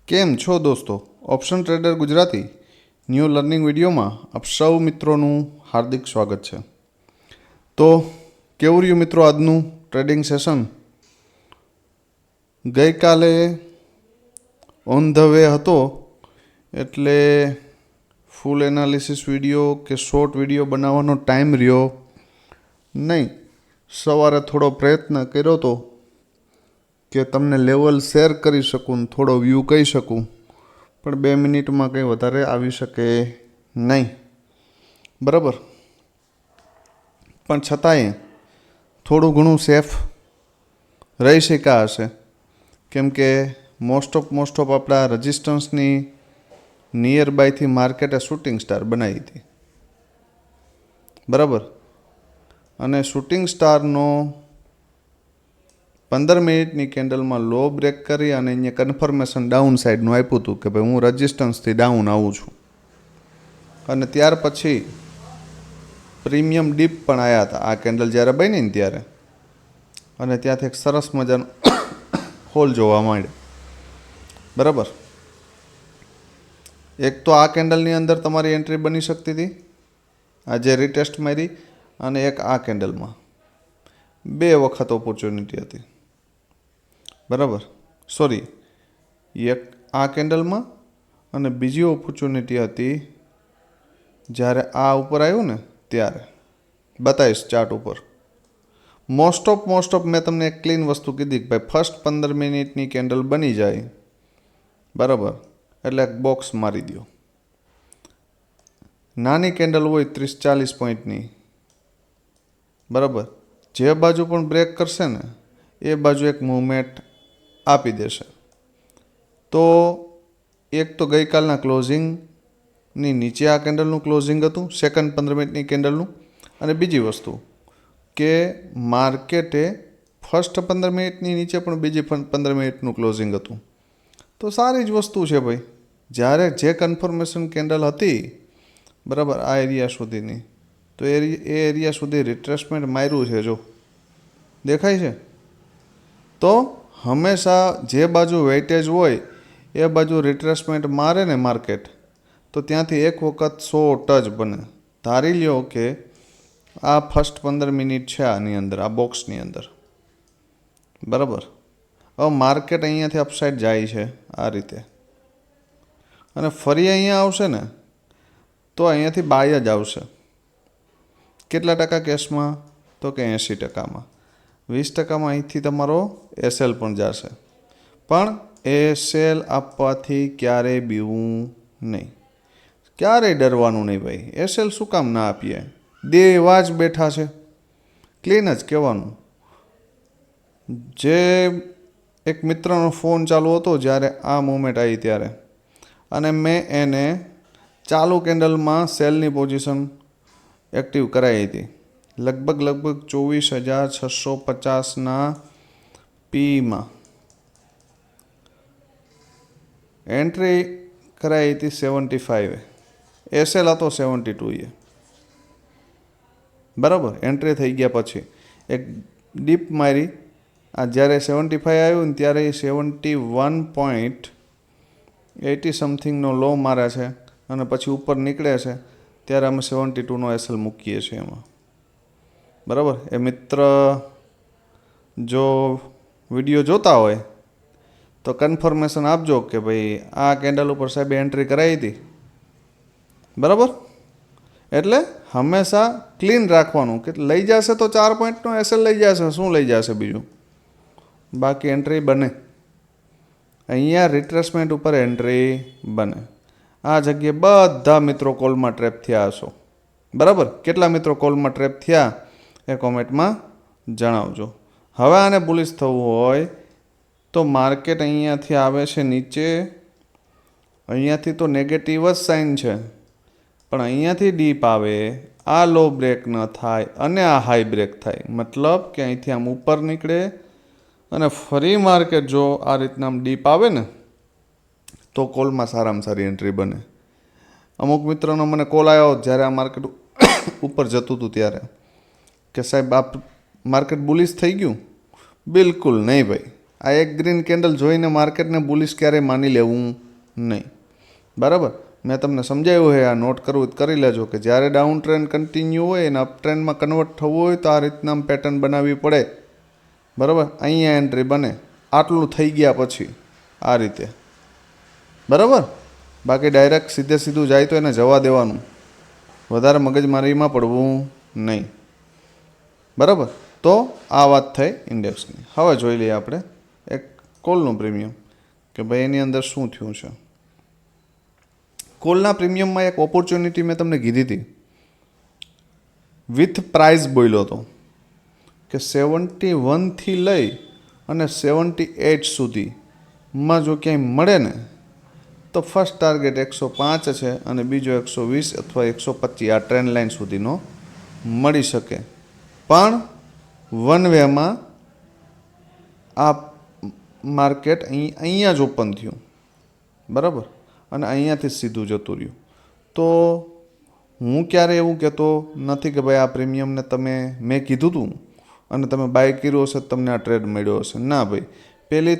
કેમ છો દોસ્તો? Option trader Gujarati new learning વિડીયોમાં આપ સૌ મિત્રોનું હાર્દિક સ્વાગત છે. તો કેવું રહ્યું મિત્રો આજનું ટ્રેડિંગ સેશન? ગઈકાલે ઓન ધ વે હતો એટલે ફૂલ એનાલિસિસ વિડીયો કે શોર્ટ વિડીયો બનાવવાનો ટાઈમ રહ્યો નહીં. સવારે થોડો પ્રયત્ન કર્યો હતો કે તમને લેવલ શેર કરી શકું, થોડો વ્યૂ કહી શકું, પણ 2 મિનિટમાં કંઈ વધારે આવી શકે નહીં. બરાબર, પણ છતાંય થોડું ઘણું સેફ રહી શક્યા હશે, કેમ કે મોસ્ટ ઓફ આપણા રજિસ્ટન્સની નિયર બાયથી માર્કેટે શૂટિંગ સ્ટાર બનાવી હતી. બરાબર, અને શૂટિંગ સ્ટારનો 15 મિનિટની કેન્ડલમાં લો બ્રેક કરી અને અહીંયા કન્ફર્મેશન ડાઉન સાઈડનું આપ્યું હતું કે ભાઈ હું રજિસ્ટન્સથી ડાઉન આવું છું. અને ત્યાર પછી પ્રીમિયમ ડીપ પણ આવ્યા હતા આ કેન્ડલ જ્યારે બની ને ત્યારે, અને ત્યાંથી એક સરસ મજાનો હોલ જોવા મળ્યો. બરાબર, એક તો આ કેન્ડલની અંદર તમારી એન્ટ્રી બની શકતી હતી, આ જે રીટેસ્ટ મારી, અને એક આ કેન્ડલમાં 2 વખત ઓપોર્ચ્યુનિટી હતી. બરાબર, સોરી, એક આ કેન્ડલમાં અને બીજી ઓપોર્ચ્યુનિટી હતી જ્યારે આ ઉપર આવ્યું ને ત્યારે. બતાવીશ ચાર્ટ ઉપર. મોસ્ટ ઓફ મેં તમને એક ક્લીન વસ્તુ કીધી કે ભાઈ ફર્સ્ટ 15 મિનિટની કેન્ડલ બની જાય, બરાબર, એટલે એક બોક્સ મારી દો. નાની કેન્ડલ હોય 30-40 પોઈન્ટની, બરાબર, જે બાજુ પણ બ્રેક કરશે ને એ બાજુ એક મૂવમેન્ટ આપી દેશે. તો એક તો ગઈકાલના ક્લોઝિંગની નીચે આ કેન્ડલનું ક્લોઝિંગ હતું, સેકન્ડ 15 મિનિટની કેન્ડલનું. અને બીજી વસ્તુ કે માર્કેટે ફર્સ્ટ 15 મિનિટની નીચે પણ બીજી 15 મિનિટનું ક્લોઝિંગ હતું. તો સારી જ વસ્તુ છે ભાઈ. જ્યારે જે કન્ફર્મેશન કેન્ડલ હતી, બરાબર, આ એરિયા સુધીની, તો એ એરિયા સુધી રિટ્રેસમેન્ટ માર્યું છે, જો દેખાય છે. તો હંમેશા જે બાજુ વેઇટેજ હોય એ બાજુ રિટ્રેસમેન્ટ મારે ને માર્કેટ, તો ત્યાંથી એક વખત 100 ટચ બને. ધારી લ્યો કે આ ફર્સ્ટ 15 મિનિટ છે આની અંદર, આ બોક્સની અંદર, બરાબર. હવે માર્કેટ અહીંયાથી અપસાઇડ જાય છે આ રીતે, અને ફરી અહીંયા આવશે ને તો અહીંયાથી બાય જ આવશે. કેટલા ટકા કેસમાં? તો કે 80%. 20%માં અહીંથી તમારો એસએલ પણ જશે. પણ એસએલ આપવાથી ક્યારેય બીવું નહીં, ક્યારેય ડરવાનું નહીં ભાઈ. એસએલ શું કામ ના આપીએ? દેવા જ બેઠા છે, ક્લીન જ કહેવાનું. જે એક મિત્રનો ફોન ચાલુ હતો જ્યારે આ મૂવમેન્ટ આવી ત્યારે, અને મેં એને ચાલુ કેન્ડલમાં સેલની પોઝિશન એક્ટિવ કરાવી હતી. લગભગ 24,650ના પીમાં એન્ટ્રી કરાવી હતી 75, એસએલ હતો 72. બરાબર, એન્ટ્રી થઈ ગયા પછી એક ડીપ મારી. આ જ્યારે 75 આવ્યું ને ત્યારે 71.80 સમથિંગનો લો મારે છે, અને પછી ઉપર નીકળે છે ત્યારે અમે 72નો એસએલ મૂકીએ છીએ એમાં. બરાબર, એ મિત્ર જો વિડીયો જોતા હોય તો કન્ફર્મેશન આપજો કે ભાઈ આ કેન્ડલ ઉપર સાહેબે એન્ટ્રી કરાવી હતી. બરાબર, એટલે હંમેશા ક્લીન રાખવાનું કે લઈ જશે તો 4 પોઈન્ટનો એસએલ લઈ જશે, શું લઈ જશે બીજું, બાકી એન્ટ્રી બને. અહીંયા રિટ્રેસમેન્ટ ઉપર એન્ટ્રી બને. આ જગ્યાએ બધા મિત્રો કોલમાં ટ્રેપ થયા હશો. બરાબર, કેટલા મિત્રો કોલમાં ટ્રેપ થયા એ કોમેન્ટમાં જણાવજો. હવે આને બુલિશ થવું હોય તો માર્કેટ અહીંયાથી આવે છે નીચે, અહીંયાથી તો નેગેટિવ જ સાઇન છે, પણ અહીંયાથી ડીપ આવે, આ લો બ્રેક ન થાય અને આ હાઈ બ્રેક થાય, મતલબ કે અહીંથી આમ ઉપર નીકળે અને ફરી માર્કેટ જો આ રીતના આમ ડીપ આવે ને તો કોલમાં સારામાં સારી એન્ટ્રી બને. અમુક મિત્રોનો મને કોલ આવ્યો જ્યારે આ માર્કેટ ઉપર જતું હતું ત્યારે કે સાહેબ આ માર્કેટ બુલિશ થઈ ગયું. બિલકુલ નહીં ભાઈ, આ એક ગ્રીન કેન્ડલ જોઈને માર્કેટને બુલિશ ક્યારેય માની લેવું નહીં. બરાબર, મેં તમને સમજાવ્યું છે, આ નોટ કરવું તો કરી લેજો કે જ્યારે ડાઉન ટ્રેન્ડ કન્ટિન્યુ હોય અને અપ ટ્રેન્ડમાં કન્વર્ટ થવું હોય તો આ રીતના પેટર્ન બનાવવી પડે. બરાબર, અહીંયા એન્ટ્રી બને આટલું થઈ ગયા પછી આ રીતે. બરાબર, બાકી ડાયરેક્ટ સીધું જાય તો એને જવા દેવાનું, વધારે મગજમારીમાં પડવું નહીં. બરાબર, તો આ વાત થઈ ઇન્ડેક્સની. હવે જોઈ લઈએ આપણે એક કોલનું પ્રીમિયમ કે ભાઈ એની અંદર શું થયું છે. કોલના પ્રીમિયમમાં એક ઓપોર્ચ્યુનિટી મેં તમને કીધી હતી, વિથ પ્રાઇસ બોલ્યો હતો કે 71થી લઈ અને 78 સુધીમાં જો ક્યાંય મળે ને તો ફર્સ્ટ ટાર્ગેટ 105 છે અને બીજો 120 અથવા 125 આ ટ્રેન્ડ લાઇન સુધીનો મળી શકે. પણ વન વેમાં આ માર્કેટ અહીંયા જ ઓપન થયું. બરાબર, અને અહીંયાથી સીધું જતું રહ્યું. તો હું ક્યારે એવું કહેતો નથી કે ભાઈ આ પ્રીમિયમને મેં કીધું હતું અને તમે બાય કર્યો હશે તમને આ ટ્રેડ મળ્યો હશે. ના ભાઈ, પહેલી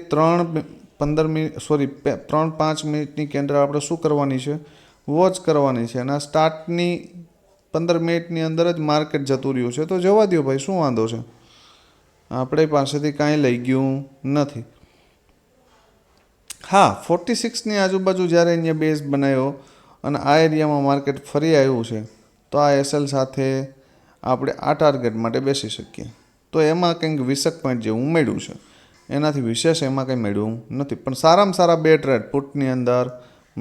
3-5 મિનિટની કેન્ડલ આપણે શું કરવાની છે, વોચ કરવાની છે. અને આ સ્ટાર્ટની 15 મિનિટની અંદર જ માર્કેટ જતું રહ્યું છે તો જવા દો ભાઈ, શું વાંધો છે? આપણે પાસેથી કાંઈ લઈ ગયું નથી. હા, 46ની આજુબાજુ જ્યારે અહીંયા બેઝ બનાવ્યો અને આ એરિયામાં માર્કેટ ફરી આવ્યું છે તો આ એસએલ સાથે આપણે આ ટાર્ગેટ માટે બેસી શકીએ. તો એમાં કંઈક 20 પોઈન્ટ જેવું મળ્યું છે, એનાથી વિશેષ એમાં કંઈ મળ્યું નથી. પણ સારામાં સારા 2 ટ્રેડ પુટની અંદર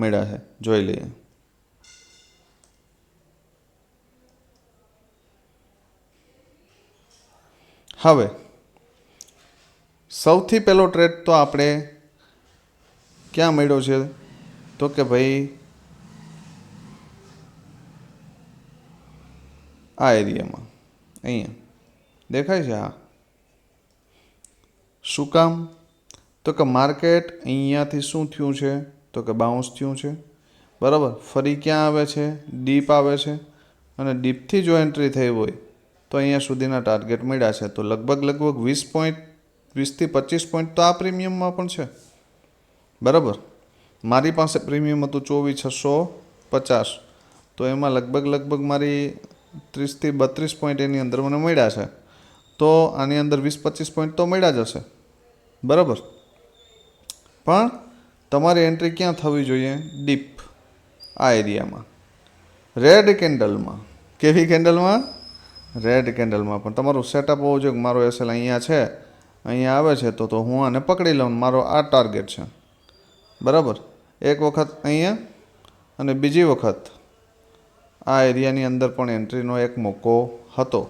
મળ્યા છે, જોઈ લઈએ. હવે સૌથી પહેલો ટ્રેડ તો આપણે ક્યાં મળ્યો છે તો કે ભાઈ આ એરિયામાં, અહીંયા દેખાય છે. હા, શું કામ તો કે માર્કેટ અહીંયાથી શું થયું છે તો કે બાઉન્સ થયું છે. બરાબર, ફરી ક્યાં આવે છે, ડીપ આવે છે અને ડીપથી જો એન્ટ્રી થઈ હોય તો અહીંયા સુધીના ટાર્ગેટ મળ્યા છે. તો લગભગ 20થી 25 પોઈન્ટ તો આ પ્રીમિયમમાં પણ છે. બરાબર, મારી પાસે પ્રીમિયમ હતું 24,650, તો એમાં લગભગ મારી 30થી 32 પોઈન્ટ એની અંદર મને મળ્યા છે. તો આની અંદર 20-25 પોઈન્ટ તો મળ્યા જ હશે. બરાબર, પણ તમારી એન્ટ્રી ક્યાં થવી જોઈએ? ડીપ, આ એરિયામાં, રેડ કેન્ડલમાં. કેવી કેન્ડલમાં? રેડ કેન્ડલમાં. પણ તમારું સેટઅપ હોવું જોઈએ કે મારો એસએલ અહીંયા છે, અહીંયા આવે છે તો હું આને પકડી લઉં, મારો આ ટાર્ગેટ છે. બરાબર, એક વખત અહીંયા અને બીજી વખત આ એરિયાની અંદર પણ એન્ટ્રીનો એક મોકો હતો.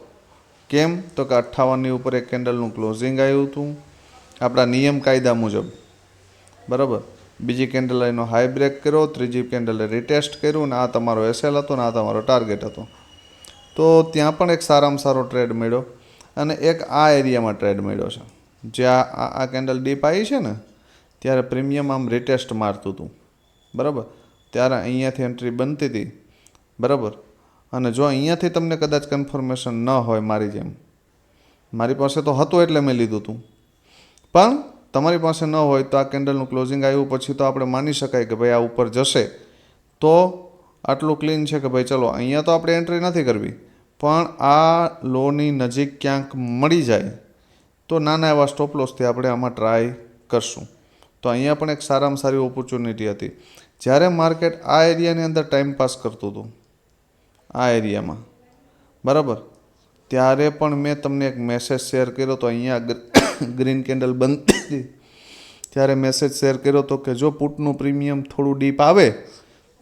કેમ તો કે 58ની ઉપર એક કેન્ડલનું ક્લોઝિંગ આવ્યું હતું આપણા નિયમ કાયદા મુજબ. બરાબર, બીજી કેન્ડલે એનો હાઈ બ્રેક કર્યો, ત્રીજી કેન્ડલે રિટેસ્ટ કર્યું અને આ તમારો એસએલ હતો ને આ તમારો ટાર્ગેટ હતો. તો ત્યાં પણ એક સારામાં સારો ટ્રેડ મળ્યો. અને એક આ એરિયામાં ટ્રેડ મળ્યો છે, જ્યાં આ કેન્ડલ ડીપ આવી છે ને ત્યારે પ્રીમિયમ આમ રિટેસ્ટ મારતું હતું. બરાબર, ત્યારે અહીંયાથી એન્ટ્રી બનતી હતી. બરાબર, અને જો અહીંયાથી તમને કદાચ કન્ફર્મેશન ન હોય મારી જેમ, મારી પાસે તો હતું એટલે મેં લીધું હતું, પણ તમારી પાસે ન હોય તો આ કેન્ડલનું ક્લોઝિંગ આવ્યું પછી તો આપણે માની શકાય કે ભાઈ આ ઉપર જશે તો આટલું ક્લીન છે કે ભાઈ ચલો અહીંયા તો આપણે એન્ટ્રી નથી કરવી, પણ આ લોની નજીક ક્યાંક મળી જાય તો નાના એવા સ્ટોપ લોસથી આપણે આમાં ટ્રાય કરશું. તો અહીંયા પણ એક સારામાં સારી ઓપોર્ચ્યુનિટી હતી. જ્યારે માર્કેટ આ એરિયાની અંદર ટાઈમ પાસ કરતું હતું, આ એરિયામાં, બરાબર, ત્યારે પણ મેં તમને એક મેસેજ શેર કર્યો હતો. અહીંયા ગ્રીન કેન્ડલ બંધ હતી ત્યારે મેસેજ શેર કર્યો હતો કે જો પુટનું પ્રીમિયમ થોડું ડીપ આવે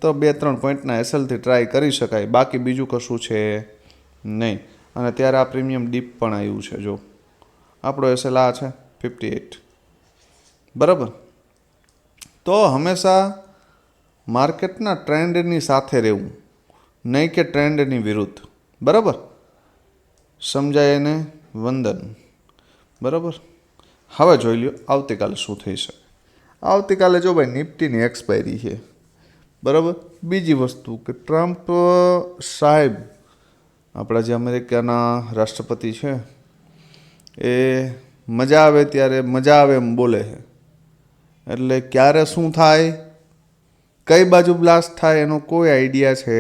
તો 2-3 પોઈન્ટના એસએલથી ટ્રાય કરી શકાય, બાકી બીજું કશું છે નહીં. અને ત્યારે આ પ્રીમિયમ ડીપ પણ આવ્યું છે. જો આપણો એસએલ આ છે 58. બરાબર, તો હંમેશા માર્કેટના ટ્રેન્ડની સાથે રહેવું, નહીં કે ટ્રેન્ડની વિરુદ્ધ. બરાબર, સમજાય એને વંદન. બરાબર, હવે જોઈ લ્યો આવતીકાલે શું થઈ શકે. આવતીકાલે જો ભાઈ નિફ્ટીની એક્સપાયરી છે. બરાબર, બીજી વસ્તુ કે ટ્રમ્પ સાહેબ, આપણા જે અમેરિકાના રાષ્ટ્રપતિ છે, એ મજા આવે ત્યારે મજા આવે એમ બોલે છે. એટલે ક્યારે શું થાય, કઈ બાજુ બ્લાસ્ટ થાય એનો કોઈ આઈડિયા છે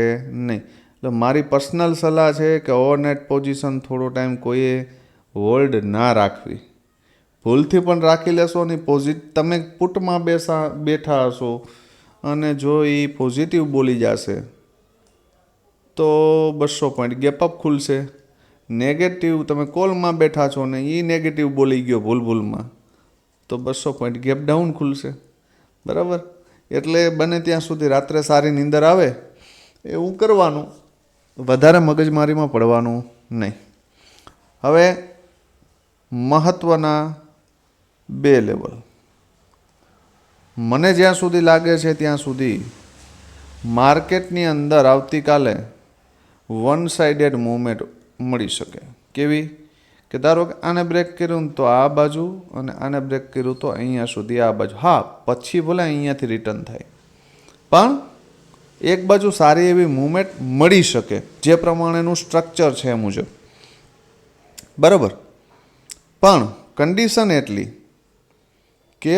નહીં. એટલે મારી પર્સનલ સલાહ છે કે ઓવરનાઇટ પોઝિશન થોડો ટાઈમ કોઈએ હોલ્ડ ના રાખવી. ભૂલથી પણ રાખી લેશો ને તમે પુટમાં બેઠા હશો અને જો એ પોઝિટિવ બોલી જશે તો 200 પોઈન્ટ ગેપઅપ ખુલશે. નેગેટિવ તમે કોલમાં બેઠા છો ને એ નેગેટિવ બોલી ગયો ભૂલમાં તો 200 પોઈન્ટ ગેપ ડાઉન ખુલશે. બરાબર. એટલે બને ત્યાં સુધી રાત્રે સારી નીંદર આવે એવું કરવાનું, વધારે મગજમારીમાં પડવાનું નહીં. હવે મહત્ત્વના 2 લેવલ મને જ્યાં સુધી લાગે છે ત્યાં સુધી માર્કેટની અંદર આવતીકાલે વન સાઇડેડ મૂવમેન્ટ મળી શકે. કેવી કે ધારો કે આને બ્રેક કર્યું તો આ બાજુ અને આને બ્રેક કર્યું તો અહીંયા સુધી આ બાજુ. હા, પછી ભલે અહીંયાથી રિટર્ન થાય પણ એક બાજુ સારી એવી મૂવમેન્ટ મળી શકે જે પ્રમાણેનું સ્ટ્રક્ચર છે એ મુજબ. બરાબર. પણ કન્ડિશન એટલી કે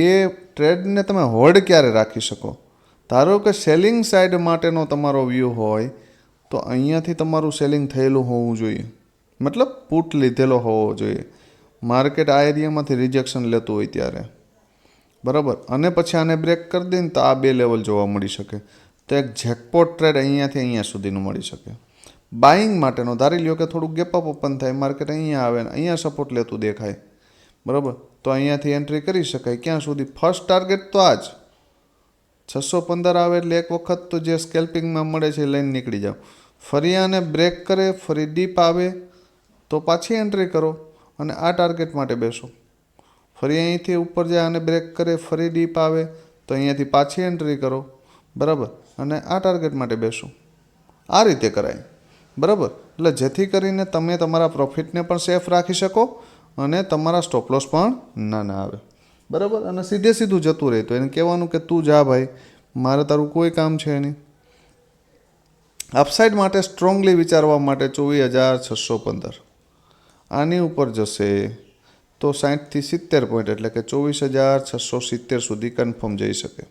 એ ટ્રેડને તમે હોલ્ડ ક્યારે રાખી શકો. ધારો કે સેલિંગ સાઇડ માટેનો તમારો વ્યૂ હોય તો અહીંયાથી તમારું સેલિંગ થયેલું હોવું જોઈએ, મતલબ પુટ લીધેલો હોવો જોઈએ. માર્કેટ આ એરિયામાંથી રિજેક્શન લેતું હોય ત્યારે. બરાબર. અને પછી આને બ્રેક કરી દઈને તો આ 2 લેવલ જોવા મળી શકે. તો એક જેકપોટ ટ્રેડ અહીંયાથી અહીંયા સુધીનું મળી શકે. બાઇંગ માટેનો ધારી લ્યો કે થોડુંક ગેપઅપ ઓપન થાય, માર્કેટ અહીંયા આવે ને અહીંયા સપોર્ટ લેતું દેખાય. બરાબર. તો અહીંયાથી એન્ટ્રી કરી શકાય. ક્યાં સુધી? ફર્સ્ટ ટાર્ગેટ તો આ જ 615 આવે એટલે એક વખત તો જે સ્કેલ્પિંગમાં મળે છે લઈને નીકળી જાઓ. ફરી આને બ્રેક કરે, ફરી ડીપ આવે તો પાછી એન્ટ્રી કરો અને આ ટાર્ગેટ માટે બેસો. ફરી અહીંથી ઉપર જાય આને બ્રેક કરે, ફરી ડીપ આવે તો અહીંયાથી પાછી એન્ટ્રી કરો. બરાબર. અને આ ટાર્ગેટ માટે બેસો. આ રીતે કરાય. બરાબર. એટલે જેથી કરીને તમે તમારા પ્રોફિટને પણ સેફ રાખી શકો અને તમારા સ્ટોપ લોસ પણ ના આવે. બરાબર. અને સીધું જતું રહે તો એને કહેવાનું કે તું જા ભાઈ, મારે તારું કોઈ કામ છે નહીં. અપસાઇડ માટે સ્ટ્રોંગલી વિચારવા માટે 24,615 આની ઉપર જશે તો 60થી 70 પોઈન્ટ એટલે કે 24,670 સુધી કન્ફર્મ જઈ શકે.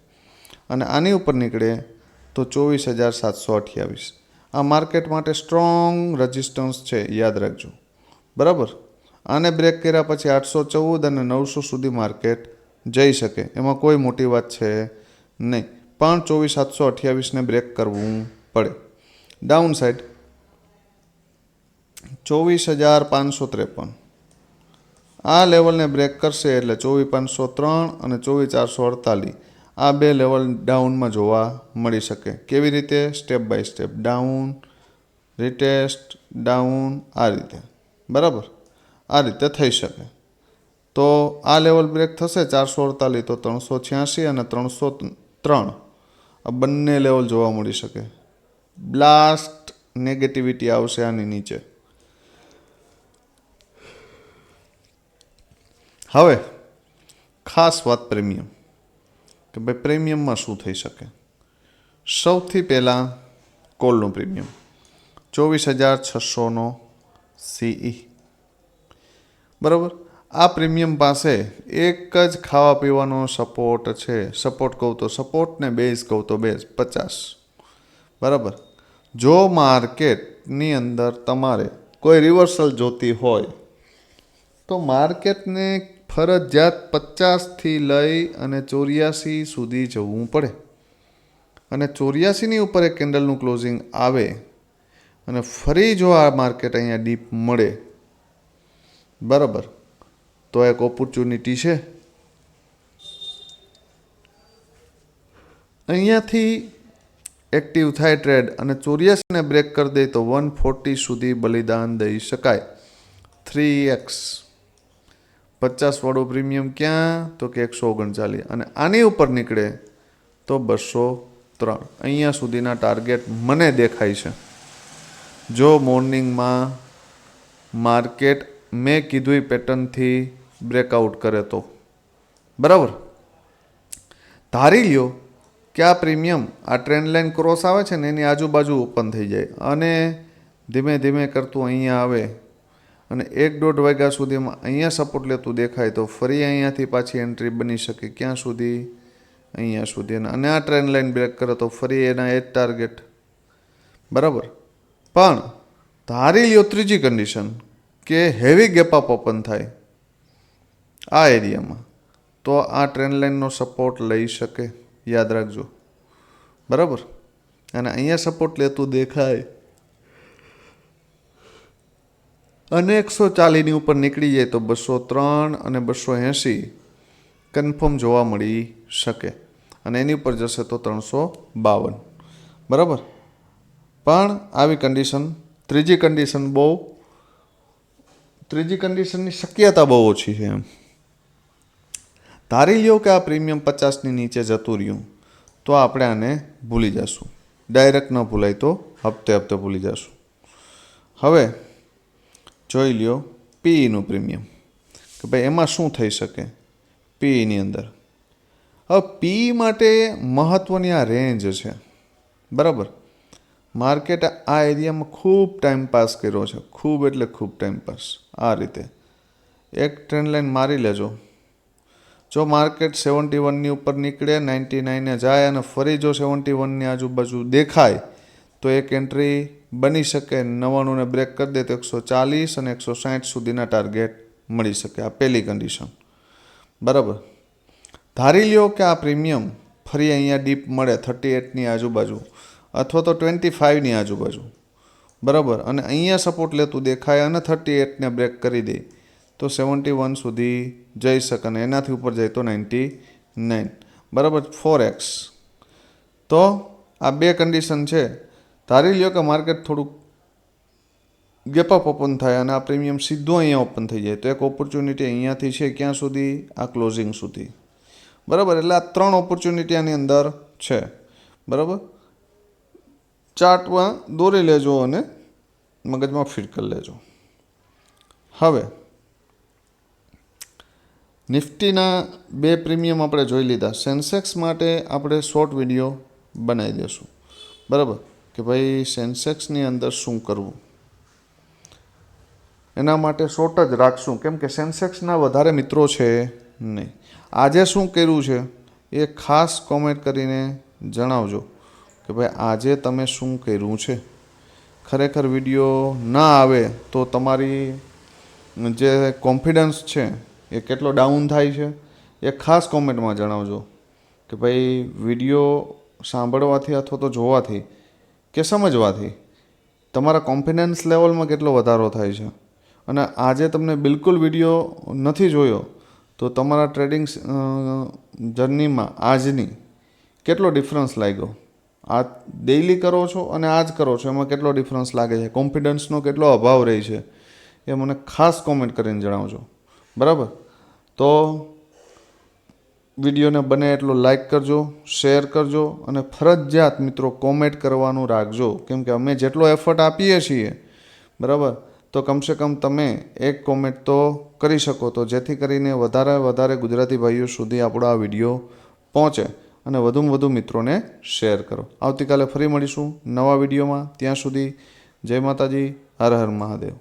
અને આની ઉપર નીકળે તો 24,728. આ માર્કેટ માટે સ્ટ્રોંગ રજિસ્ટન્સ છે, યાદ રાખજો. બરાબર. આને બ્રેક કર્યા પછી 814 અને 900 સુધી માર્કેટ જઈ શકે, એમાં કોઈ મોટી વાત છે નહીં. પણ 24,728ને બ્રેક કરવું પડે. ડાઉન સાઇડ 24,553 આ લેવલને બ્રેક કરશે એટલે 24,503 અને 24,448 આ 2 લેવલ ડાઉનમાં જોવા મળી શકે. કેવી રીતે? Step by step. Down, retest, down, આ રીતે. બરાબર. આ રીતે થઈ શકે. તો આ લેવલ બ્રેક થશે 448 તો 386 અને 303 આ બંને લેવલ જોવા મળી શકે. બ્લાસ્ટ નેગેટિવિટી આવશે આની નીચે. હવે ખાસ વાત પ્રીમિયમ, કે ભાઈ પ્રીમિયમમાં શું થઈ શકે. સૌથી પહેલાં કોલનું પ્રીમિયમ 24,600નો CE. બરાબર. આ પ્રીમિયમ પાસે એક જ ખાવા પીવાનો સપોર્ટ છે. સપોર્ટ કહું તો સપોર્ટ ને બેઝ કહું તો બેઝ 50. બરાબર. જો માર્કેટની અંદર તમારે કોઈ રિવર્સલ જોતી હોય તો માર્કેટને ફરજિયાત 50થી લઈ અને 84 સુધી જવું પડે. અને 84ની ઉપર એક કેન્ડલનું ક્લોઝિંગ આવે અને ફરી જો આ માર્કેટ અહીંયા ડીપ મળે, બરાબર, તો એક ઓપોર્ચ્યુનિટી છે. અહીંયાથી એક્ટિવ થાય ટ્રેડ અને 84ને બ્રેક કરી દે તો 140 સુધી બલિદાન દઈ શકાય. 3x 50 વાળો પ્રીમિયમ ક્યાં? તો કે 139. અને આની ઉપર નીકળે તો 203. અહીંયા સુધીના ટાર્ગેટ મને દેખાય છે. જો મોર્નિંગમાં માર્કેટ મેં કીધું એ પેટર્નથી બ્રેકઆઉટ કરે તો. બરાબર. ધારી લ્યો કે આ પ્રીમિયમ આ ટ્રેન્ડ લાઇન ક્રોસ આવે છે ને એની આજુબાજુ ઓપન થઈ જાય અને ધીમે ધીમે કરતું અહીંયા આવે અને 1-1.5 વાગ્યા સુધીમાં અહીંયા સપોર્ટ લેતું દેખાય તો ફરી અહીંયાથી પાછી એન્ટ્રી બની શકે. ક્યાં સુધી? અહીંયા સુધી. અને આ ટ્રેન્ડ લાઇન બ્રેક કરે તો ફરી એના એ જ ટાર્ગેટ. બરાબર. પણ ધારી લ્યો ત્રીજી કન્ડિશન કે હેવી ગેપ અપ ઓપન થાય આ એરિયામાં, તો આ ટ્રેન્ડ લાઇનનો સપોર્ટ લઈ શકે. યાદ રાખજો. બરાબર. અને અહીંયા સપોર્ટ લેતું દેખાય અને 140ની ઉપર નીકળી જાય તો 203 અને 280 કન્ફર્મ જોવા મળી શકે. અને એની ઉપર જશે તો 352. બરાબર. પણ આવી કન્ડિશન, ત્રીજી કન્ડિશનની શક્યતા બહુ ઓછી છે. એમ ધારી લ્યો કે આ પ્રીમિયમ 50ની નીચે જતું રહ્યું તો આપણે આને ભૂલી જશું. ડાયરેક્ટ ન ભૂલાય તો હપ્તે ભૂલી જશું. હવે જોઈ લ્યો પીઈનું પ્રીમિયમ કે ભાઈ એમાં શું થઈ શકે પીઈની અંદર. હવે પીઈ માટે મહત્ત્વની આ રેન્જ છે. બરાબર. માર્કેટે આ એરિયામાં ખૂબ ટાઈમ પાસ કર્યો છે. ખૂબ એટલે ખૂબ ટાઈમ પાસ. આ રીતે એક ટ્રેન્ડ લાઇન મારી લેજો. જો માર્કેટ 71ની ઉપર નીકળે, 99એ જાય અને ફરી જો 71ની આજુબાજુ દેખાય તો એક એન્ટ્રી બની શકે. 99ને બ્રેક કરી દે તો 140 અને 160 સુધીના ટાર્ગેટ મળી શકે. આ પહેલી કન્ડિશન. બરાબર. ધારી લ્યો કે આ પ્રીમિયમ ફરી અહીંયા ડીપ મળે 38ની આજુબાજુ અથવા તો 25ની આજુબાજુ. બરાબર. અને અહીંયા સપોર્ટ લેતું દેખાય અને 38ને બ્રેક કરી દે તો 71 સુધી જઈ શકે અને એનાથી ઉપર જાય તો 99. બરાબર. 4x. તો આ બે કન્ડિશન છે. ધારી લ્યો કે માર્કેટ થોડુંક ગેપ અપ ઓપન થાય અને આ પ્રીમિયમ સીધું અહીંયા ઓપન થઈ જાય તો એક ઓપોર્ચ્યુનિટી અહીંયાથી છે ક્યાં સુધી? આ ક્લોઝિંગ સુધી. બરાબર. એટલે આ 3 ઓપોર્ચ્યુનિટી આની અંદર છે. બરાબર. ચાર્ટમાં દોરી લેજો અને મગજમાં ફિટ કરી લેજો. હવે નિફ્ટીના 2 પ્રીમિયમ આપણે જોઈ લીધા. સેન્સેક્સ માટે આપણે શોર્ટ વિડીયો બનાવી દઈશું. બરાબર. કે ભાઈ સેન્સેક્સની અંદર શું કરવું એના માટે શોર્ટ જ રાખશું. કેમ કે સેન્સેક્સના વધારે મિત્રો છે નહીં. આજે શું કર્યું છે એ ખાસ કોમેન્ટ કરીને જણાવજો કે ભાઈ આજે તમે શું કર્યું છે. ખરેખર વિડીયો ના આવે તો તમારી જે કોન્ફિડન્સ છે એ કેટલો ડાઉન થાય છે એ ખાસ કોમેન્ટમાં જણાવજો કે ભાઈ વિડીયો સાંભળવાથી અથવા તો જોવાથી કે સમજવાથી તમારા કોન્ફિડન્સ લેવલમાં કેટલો વધારો થાય છે. અને આજે તમને બિલકુલ વિડીયો નથી જોયો તો તમારા ટ્રેડિંગ જર્નીમાં આજની કેટલો ડિફરન્સ લાગ્યો. આ ડેઈલી કરો છો અને આજ કરો છો એમાં કેટલો ડિફરન્સ લાગે છે, કોન્ફિડન્સનો કેટલો અભાવ રહે છે એ મને ખાસ કોમેન્ટ કરીને જણાવજો. બરાબર. તો વિડીયોને બને એટલો લાઈક કરજો, શેર કરજો અને ફરજિયાત મિત્રો કોમેન્ટ કરવાનું રાખજો. કેમ કે અમે જેટલો એફર્ટ આપીએ છીએ બરાબર તો કમસે કમ તમે એક કોમેન્ટ તો કરી શકો તો જેથી કરીને વધારે ગુજરાતી ભાઈઓ સુધી આપણો આ વિડીયો પહોંચે અને વધુમાં વધુ મિત્રોને શેર કરો. આવતીકાલે ફરી મળીશું નવા વિડીયોમાં. ત્યાં સુધી જય માતાજી, હર હર મહાદેવ.